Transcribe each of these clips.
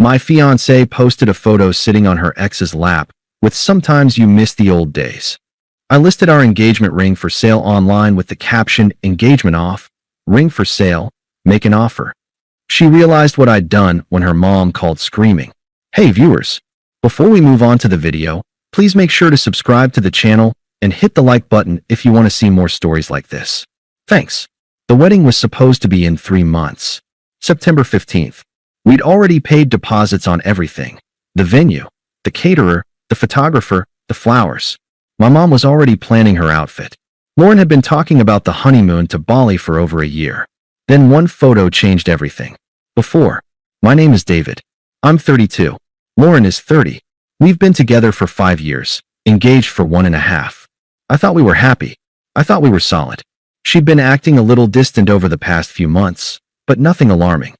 My fiancée posted a photo sitting on her ex's lap with "Sometimes you miss the old days." I listed our engagement ring for sale online with the caption, "Engagement off, ring for sale, make an offer." She realized what I'd done when her mom called screaming. Hey viewers, before we move on to the video, please make sure to subscribe to the channel and hit the like button if you want to see more stories like this. Thanks. The wedding was supposed to be in 3 months. September 15th. We'd already paid deposits on everything. The venue, the caterer, the photographer, the flowers. My mom was already planning her outfit. Lauren had been talking about the honeymoon to Bali for over a year. Then one photo changed everything. Before, my name is David. I'm 32. Lauren is 30. We've been together for 5 years, engaged for 1.5. I thought we were happy. I thought we were solid. She'd been acting a little distant over the past few months, but nothing alarming.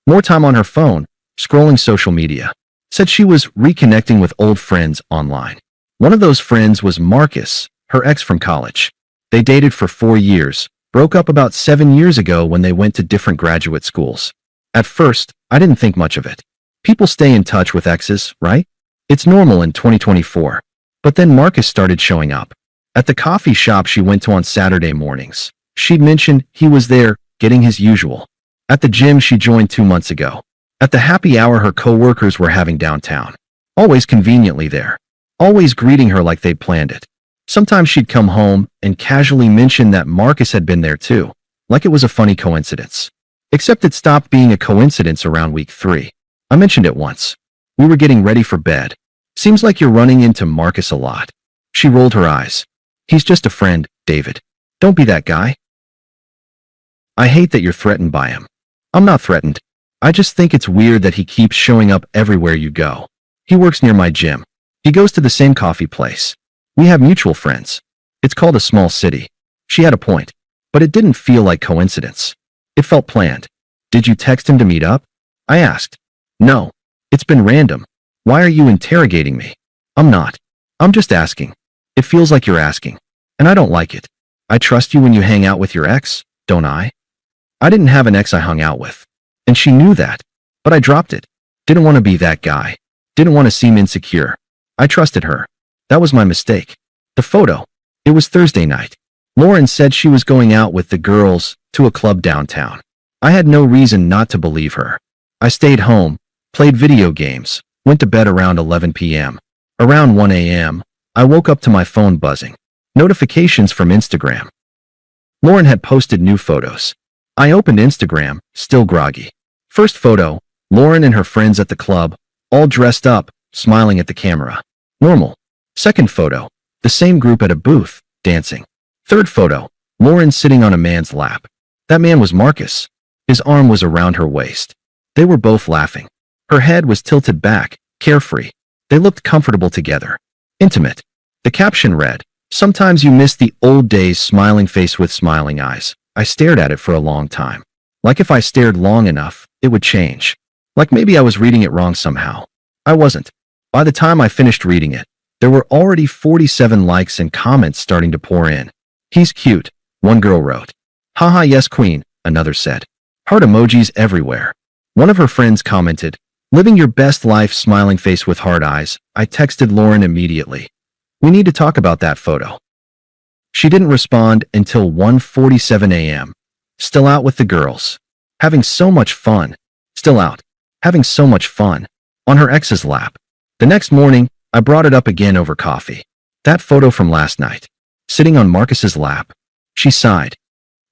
More time on her phone, scrolling social media. Said she was reconnecting with old friends online. One of those friends was Marcus, her ex from college. They dated for 4 years, broke up about 7 years ago when they went to different graduate schools. At first, I didn't think much of it. People stay in touch with exes, right? It's normal in 2024. But then Marcus started showing up. At the coffee shop she went to on Saturday mornings, she'd mentioned he was there, getting his usual. At the gym she joined 2 months ago. At the happy hour her co-workers were having downtown. Always conveniently there. Always greeting her like they'd planned it. Sometimes she'd come home and casually mention that Marcus had been there too, like it was a funny coincidence. Except it stopped being a coincidence around week 3. I mentioned it once. We were getting ready for bed. Seems like you're running into Marcus a lot. She rolled her eyes. He's just a friend, David. Don't be that guy. I hate that you're threatened by him. I'm not threatened. I just think it's weird that he keeps showing up everywhere you go. He works near my gym. He goes to the same coffee place. We have mutual friends. It's called a small city. She had a point, but it didn't feel like coincidence. It felt planned. Did you text him to meet up? I asked. No. It's been random. Why are you interrogating me? I'm not. I'm just asking. It feels like you're asking. And I don't like it. I trust you when you hang out with your ex, don't I? I didn't have an ex I hung out with. And she knew that. But I dropped it. Didn't want to be that guy. Didn't want to seem insecure. I trusted her. That was my mistake. The photo. It was Thursday night. Lauren said she was going out with the girls to a club downtown. I had no reason not to believe her. I stayed home, played video games, went to bed around 11 p.m. Around 1 a.m., I woke up to my phone buzzing. Notifications from Instagram. Lauren had posted new photos. I opened Instagram, still groggy. First photo, Lauren and her friends at the club, all dressed up, smiling at the camera. Normal. Second photo, the same group at a booth, dancing. Third photo, Lauren sitting on a man's lap. That man was Marcus. His arm was around her waist. They were both laughing. Her head was tilted back, carefree. They looked comfortable together. Intimate. The caption read, "Sometimes you miss the old days, smiling face with smiling eyes." I stared at it for a long time. Like if I stared long enough, it would change. Like maybe I was reading it wrong somehow. I wasn't. By the time I finished reading it, there were already 47 likes and comments starting to pour in. "He's cute," one girl wrote. "Haha, yes queen," another said. Heart emojis everywhere. One of her friends commented, "Living your best life, smiling face with heart eyes." I texted Lauren immediately. "We need to talk about that photo." She didn't respond until 1:47 a.m. Still out with the girls. Having so much fun. Still out. Having so much fun. On her ex's lap. The next morning, I brought it up again over coffee. That photo from last night. Sitting on Marcus's lap. She sighed.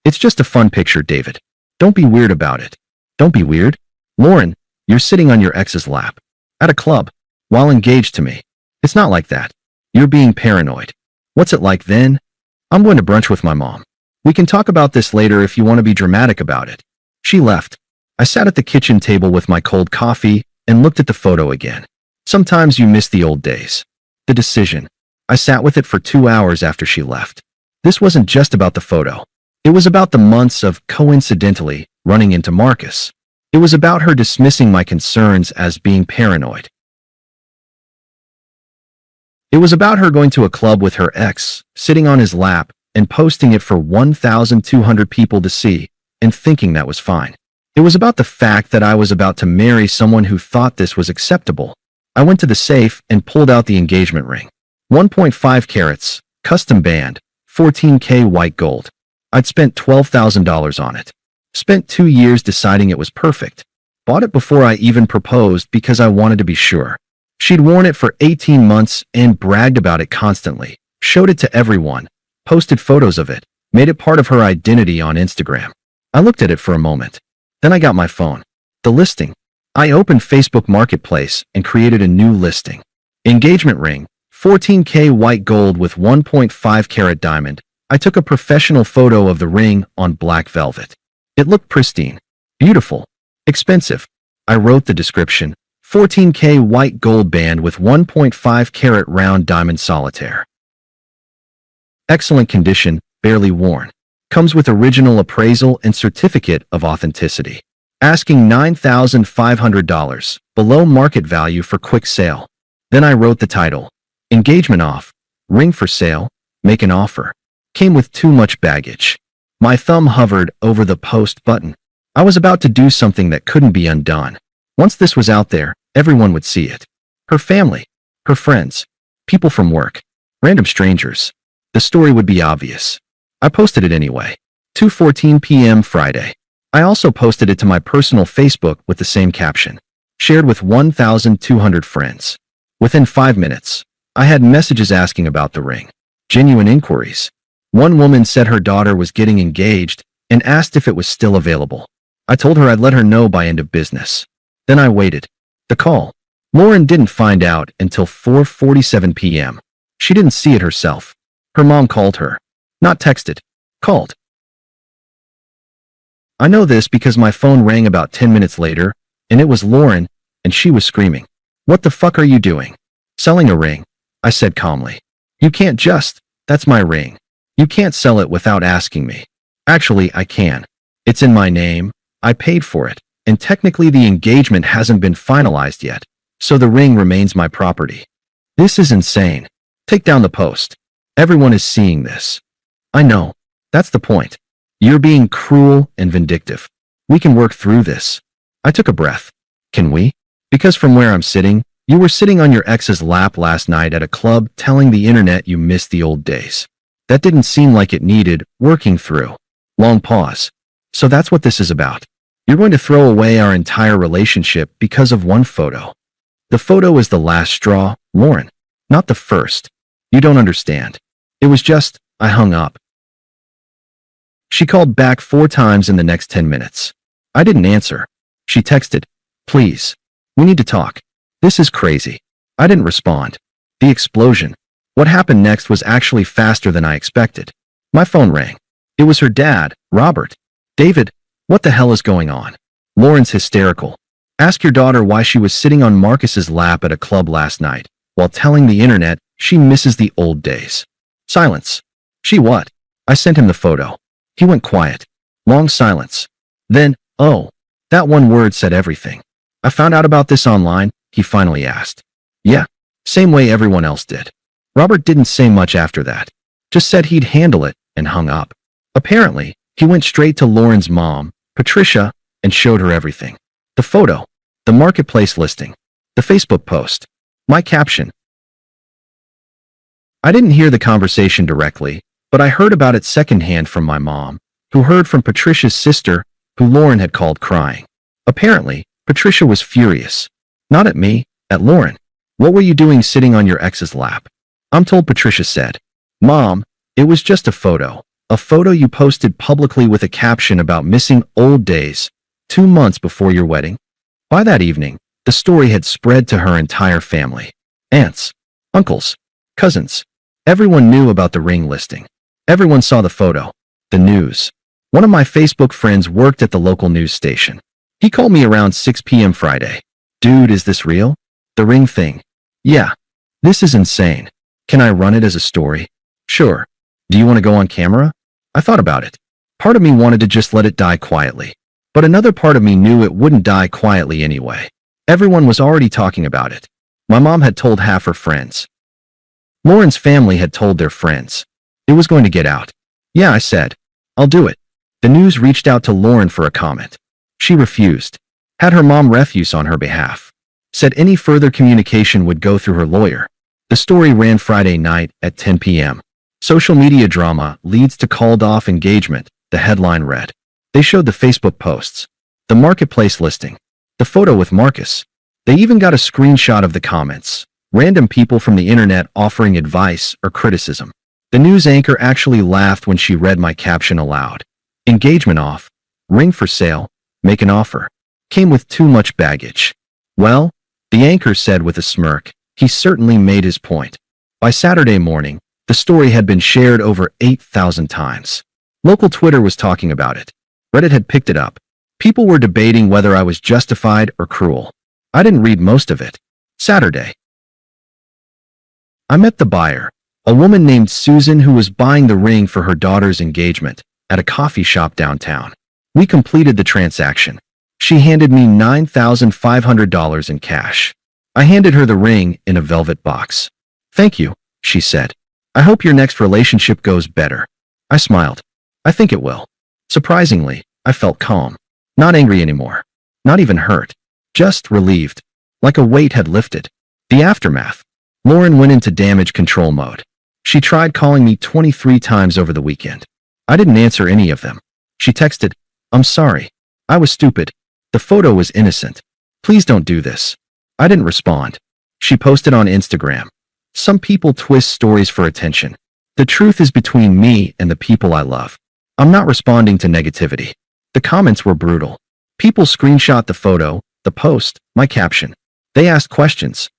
"It's just a fun picture, David. Don't be weird about it." Don't be weird? Lauren, you're sitting on your ex's lap. At a club. While engaged to me. It's not like that. You're being paranoid. What's it like then? I'm going to brunch with my mom. We can talk about this later if you want to be dramatic about it. She left. I sat at the kitchen table with my cold coffee and looked at the photo again. Sometimes you miss the old days. The decision. I sat with it for 2 hours after she left. This wasn't just about the photo. It was about the months of, coincidentally, running into Marcus. It was about her dismissing my concerns as being paranoid. It was about her going to a club with her ex, sitting on his lap, and posting it for 1,200 people to see, and thinking that was fine. It was about the fact that I was about to marry someone who thought this was acceptable. I went to the safe and pulled out the engagement ring. 1.5 carats, custom band, 14K white gold. I'd spent $12,000 on it. Spent 2 years deciding it was perfect. Bought it before I even proposed because I wanted to be sure. She'd worn it for 18 months and bragged about it constantly. Showed it to everyone. Posted photos of it. Made it part of her identity on Instagram. I looked at it for a moment. Then I got my phone. The listing. I opened Facebook Marketplace and created a new listing. Engagement ring, 14K white gold with 1.5 carat diamond. I took a professional photo of the ring on black velvet. It looked pristine. Beautiful. Expensive. I wrote the description. 14K white gold band with 1.5 carat round diamond solitaire. Excellent condition, barely worn. Comes with original appraisal and certificate of authenticity. Asking $9,500, below market value for quick sale. Then I wrote the title. Engagement off. Ring for sale. Make an offer. Came with too much baggage. My thumb hovered over the post button. I was about to do something that couldn't be undone. Once this was out there, everyone would see it. Her family, her friends, people from work, random strangers. The story would be obvious. I posted it anyway. 2:14 p.m. Friday. I also posted it to my personal Facebook with the same caption. Shared with 1,200 friends. Within 5 minutes, I had messages asking about the ring. Genuine inquiries. One woman said her daughter was getting engaged and asked if it was still available. I told her I'd let her know by end of business. Then I waited. The call. Lauren didn't find out until 4:47 p.m. She didn't see it herself. Her mom called her. Not texted. Called. I know this because my phone rang about 10 minutes later, and it was Lauren, and she was screaming. What the fuck are you doing? Selling a ring, I said calmly. You can't just, that's my ring. You can't sell it without asking me. Actually, I can. It's in my name, I paid for it, and technically the engagement hasn't been finalized yet, so the ring remains my property. This is insane. Take down the post. Everyone is seeing this. I know. That's the point. You're being cruel and vindictive. We can work through this. I took a breath. Can we? Because from where I'm sitting, you were sitting on your ex's lap last night at a club telling the internet you missed the old days. That didn't seem like it needed working through. Long pause. So that's what this is about. You're going to throw away our entire relationship because of one photo. The photo is the last straw, Lauren. Not the first. You don't understand. It was just, I hung up. She called back 4 times in the next 10 minutes. I didn't answer. She texted, please. We need to talk. This is crazy. I didn't respond. The explosion. What happened next was actually faster than I expected. My phone rang. It was her dad, Robert. David, what the hell is going on? Lauren's hysterical. Ask your daughter why she was sitting on Marcus's lap at a club last night, while telling the internet she misses the old days. Silence. She what? I sent him the photo. He went quiet. Long silence. Then, oh, that one word said everything. I found out about this online, he finally asked. Yeah, same way everyone else did. Robert didn't say much after that. Just said he'd handle it and hung up. Apparently, he went straight to Lauren's mom, Patricia, and showed her everything. The photo, the marketplace listing, the Facebook post, my caption. I didn't hear the conversation directly, but I heard about it secondhand from my mom, who heard from Patricia's sister, who Lauren had called crying. Apparently, Patricia was furious. Not at me, at Lauren. What were you doing sitting on your ex's lap? I'm told Patricia said, Mom, it was just a photo you posted publicly with a caption about missing old days, 2 months before your wedding. By that evening, the story had spread to her entire family. Aunts, uncles, cousins. Everyone knew about the ring listing. Everyone saw the photo. The news. One of my Facebook friends worked at the local news station. He called me around 6 p.m. Friday. Dude, is this real? The ring thing. Yeah. This is insane. Can I run it as a story? Sure. Do you want to go on camera? I thought about it. Part of me wanted to just let it die quietly. But another part of me knew it wouldn't die quietly anyway. Everyone was already talking about it. My mom had told half her friends. Lauren's family had told their friends. It was going to get out. Yeah, I said. I'll do it. The news reached out to Lauren for a comment. She refused. Had her mom refuse on her behalf. Said any further communication would go through her lawyer. The story ran Friday night at 10 p.m. Social media drama leads to called-off engagement, the headline read. They showed the Facebook posts, the marketplace listing, the photo with Marcus. They even got a screenshot of the comments. Random people from the internet offering advice or criticism. The news anchor actually laughed when she read my caption aloud. Engagement off. Ring for sale. Make an offer. Came with too much baggage. Well, the anchor said with a smirk, he certainly made his point. By Saturday morning, the story had been shared over 8,000 times. Local Twitter was talking about it. Reddit had picked it up. People were debating whether I was justified or cruel. I didn't read most of it. Saturday. I met the buyer, a woman named Susan who was buying the ring for her daughter's engagement, at a coffee shop downtown. We completed the transaction. She handed me $9,500 in cash. I handed her the ring in a velvet box. Thank you, she said. I hope your next relationship goes better. I smiled. I think it will. Surprisingly, I felt calm. Not angry anymore. Not even hurt. Just relieved. Like a weight had lifted. The aftermath. Lauren went into damage control mode. She tried calling me 23 times over the weekend. I didn't answer any of them. She texted, I'm sorry. I was stupid. The photo was innocent. Please don't do this. I didn't respond. She posted on Instagram. Some people twist stories for attention. The truth is between me and the people I love. I'm not responding to negativity. The comments were brutal. People screenshot the photo, the post, my caption. They asked questions.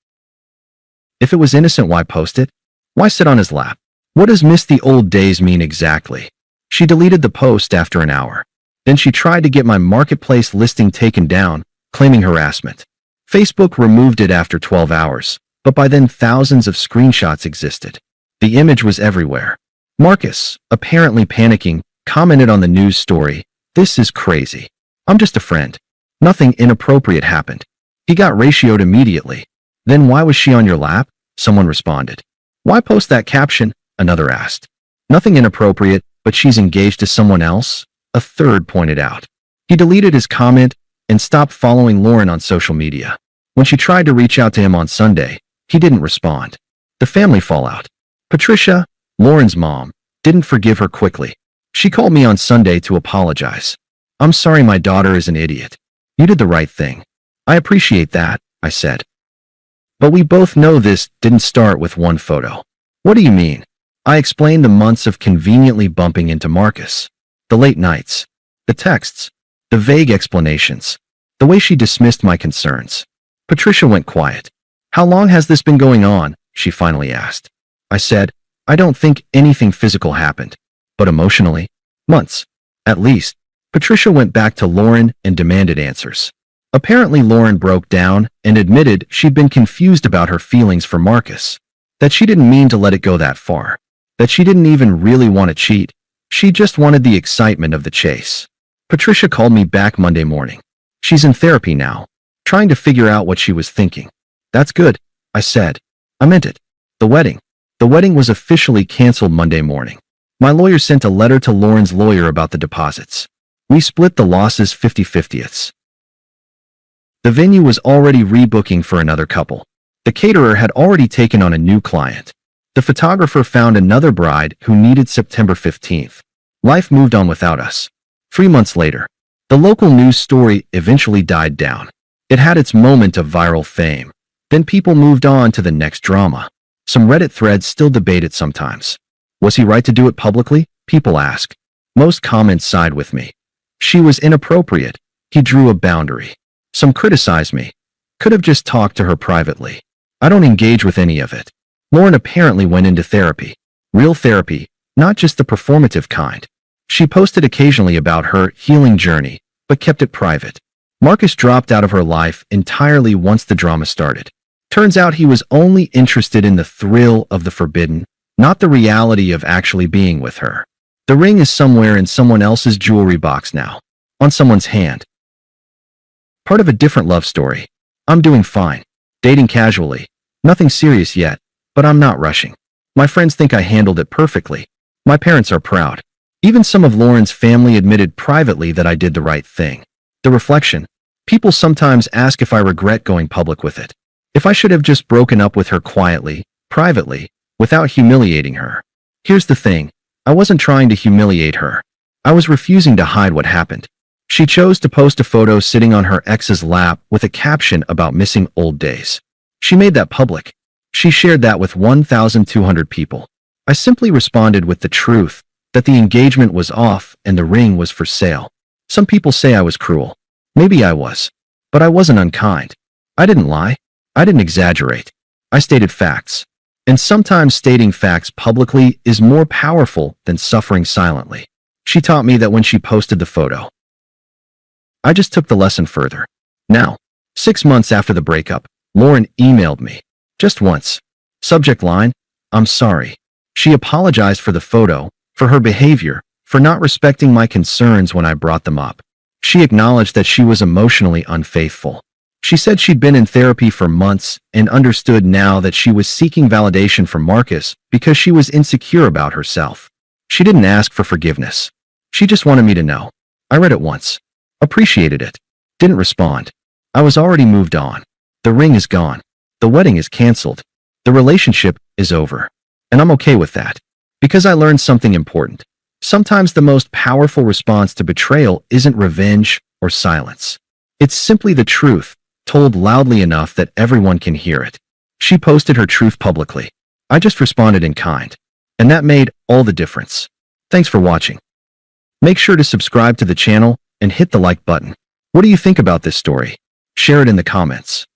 If it was innocent, why post it? Why sit on his lap? What does miss the old days mean exactly? She deleted the post after an hour. Then she tried to get my marketplace listing taken down, claiming harassment. Facebook removed it after 12 hours, but by then thousands of screenshots existed. The image was everywhere. Marcus, apparently panicking, commented on the news story, "This is crazy. I'm just a friend. Nothing inappropriate happened." He got ratioed immediately. Then why was she on your lap? Someone responded. Why post that caption? Another asked. Nothing inappropriate, but she's engaged to someone else? A third pointed out. He deleted his comment and stopped following Lauren on social media. When she tried to reach out to him on Sunday, he didn't respond. The family fallout. Patricia, Lauren's mom, didn't forgive her quickly. She called me on Sunday to apologize. I'm sorry, my daughter is an idiot. You did the right thing. I appreciate that, I said. But we both know this didn't start with one photo. What do you mean? I explained the months of conveniently bumping into Marcus. The late nights. The texts. The vague explanations. The way she dismissed my concerns. Patricia went quiet. How long has this been going on? She finally asked. I said, I don't think anything physical happened. But emotionally? Months. At least. Patricia went back to Lauren and demanded answers. Apparently Lauren broke down and admitted she'd been confused about her feelings for Marcus. That she didn't mean to let it go that far. That she didn't even really want to cheat. She just wanted the excitement of the chase. Patricia called me back Monday morning. She's in therapy now, trying to figure out what she was thinking. That's good, I said. I meant it. The wedding. The wedding was officially canceled Monday morning. My lawyer sent a letter to Lauren's lawyer about the deposits. We split the losses 50-50ths. The venue was already rebooking for another couple. The caterer had already taken on a new client. The photographer found another bride who needed September 15th. Life moved on without us. 3 months later, the local news story eventually died down. It had its moment of viral fame. Then people moved on to the next drama. Some Reddit threads still debate it sometimes. Was he right to do it publicly? People ask. Most comments side with me. She was inappropriate. He drew a boundary. Some criticize me. Could have just talked to her privately. I don't engage with any of it. Lauren apparently went into therapy. Real therapy, not just the performative kind. She posted occasionally about her healing journey, but kept it private. Marcus dropped out of her life entirely once the drama started. Turns out he was only interested in the thrill of the forbidden, not the reality of actually being with her. The ring is somewhere in someone else's jewelry box now. On someone's hand. Part of a different love story. I'm doing fine. Dating casually. Nothing serious yet, but I'm not rushing. My friends think I handled it perfectly. My parents are proud. Even some of Lauren's family admitted privately that I did the right thing. The reflection. People sometimes ask if I regret going public with it. If I should have just broken up with her quietly, privately, without humiliating her. Here's the thing. I wasn't trying to humiliate her. I was refusing to hide what happened. She chose to post a photo sitting on her ex's lap with a caption about missing old days. She made that public. She shared that with 1,200 people. I simply responded with the truth, that the engagement was off and the ring was for sale. Some people say I was cruel. Maybe I was. But I wasn't unkind. I didn't lie. I didn't exaggerate. I stated facts. And sometimes stating facts publicly is more powerful than suffering silently. She taught me that when she posted the photo. I just took the lesson further. Now, 6 months after the breakup, Lauren emailed me. Just once. Subject line, I'm sorry. She apologized for the photo, for her behavior, for not respecting my concerns when I brought them up. She acknowledged that she was emotionally unfaithful. She said she'd been in therapy for months and understood now that she was seeking validation from Marcus because she was insecure about herself. She didn't ask for forgiveness. She just wanted me to know. I read it once. Appreciated it. Didn't respond. I was already moved on. The ring is gone. The wedding is canceled. The relationship is over. And I'm okay with that. Because I learned something important. Sometimes the most powerful response to betrayal isn't revenge or silence. It's simply the truth, told loudly enough that everyone can hear it. She posted her truth publicly. I just responded in kind. And that made all the difference. Thanks for watching. Make sure to subscribe to the channel and hit the like button. What do you think about this story? Share it in the comments.